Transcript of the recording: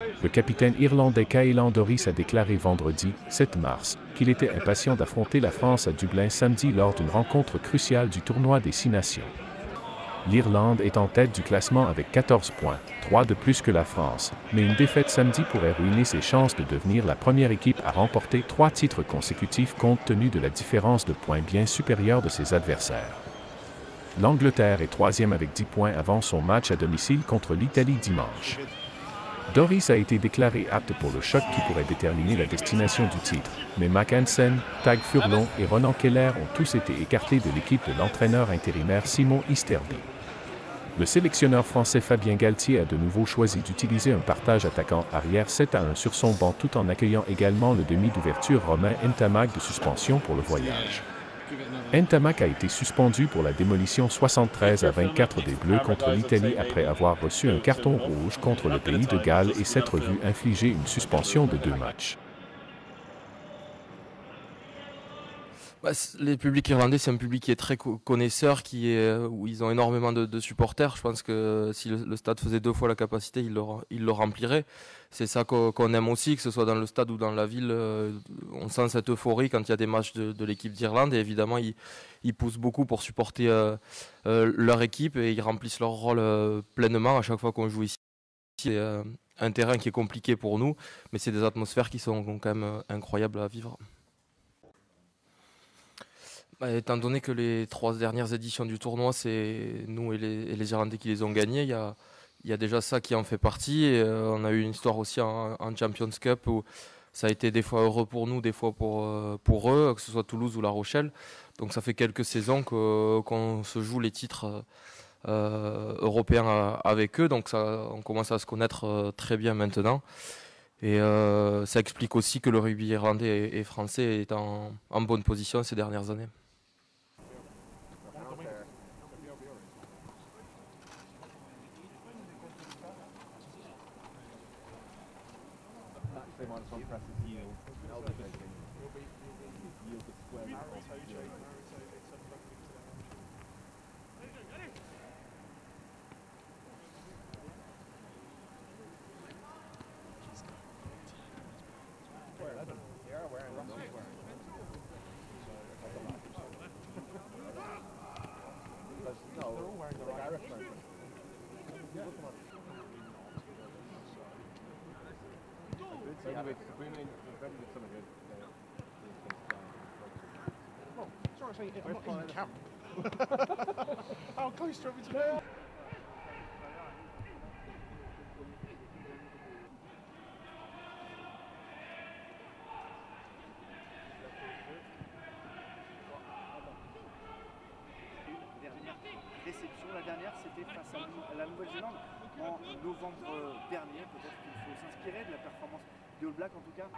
Le capitaine irlandais Caelan Doris a déclaré vendredi, 7 mars, qu'il était impatient d'affronter la France à Dublin samedi lors d'une rencontre cruciale du tournoi des 6 nations. L'Irlande est en tête du classement avec 14 points, 3 de plus que la France, mais une défaite samedi pourrait ruiner ses chances de devenir la première équipe à remporter 3 titres consécutifs compte tenu de la différence de points bien supérieure de ses adversaires. L'Angleterre est troisième avec 10 points avant son match à domicile contre l'Italie dimanche. Doris a été déclaré apte pour le choc qui pourrait déterminer la destination du titre, mais Mac Hansen, Tadhg Furlong et Ronan Keller ont tous été écartés de l'équipe de l'entraîneur intérimaire Simon Easterby. Le sélectionneur français Fabien Galtier a de nouveau choisi d'utiliser un partage attaquant arrière 7-1 sur son banc tout en accueillant également le demi d'ouverture Romain Ntamak de suspension pour le voyage. Ntamak a été suspendu pour la démolition 73-24 des Bleus contre l'Italie après avoir reçu un carton rouge contre le pays de Galles et s'être vu infliger une suspension de 2 matchs. Les publics irlandais, c'est un public qui est très connaisseur, où ils ont énormément de supporters. Je pense que si le stade faisait 2 fois la capacité, il le remplirait. C'est ça qu'on aime aussi, que ce soit dans le stade ou dans la ville. On sent cette euphorie quand il y a des matchs de l'équipe d'Irlande. Et évidemment, ils poussent beaucoup pour supporter leur équipe et ils remplissent leur rôle pleinement à chaque fois qu'on joue ici. C'est un terrain qui est compliqué pour nous, mais c'est des atmosphères qui sont quand même incroyables à vivre. Étant donné que les 3 dernières éditions du tournoi, c'est nous et les Irlandais qui les ont gagnées, il y a déjà ça qui en fait partie. Et, on a eu une histoire aussi en Champions Cup où ça a été des fois heureux pour nous, des fois pour eux, que ce soit Toulouse ou La Rochelle. Donc ça fait quelques saisons qu'on se joue les titres européens avec eux. Donc on commence à se connaître très bien maintenant. Et ça explique aussi que le rugby irlandais et français est en bonne position ces dernières années. How close do you want me to be? Déception, la dernière c'était face à la Nouvelle-Zélande en novembre dernier. Peut-être qu'il faut s'inspirer de la performance des All Blacks en tout cas.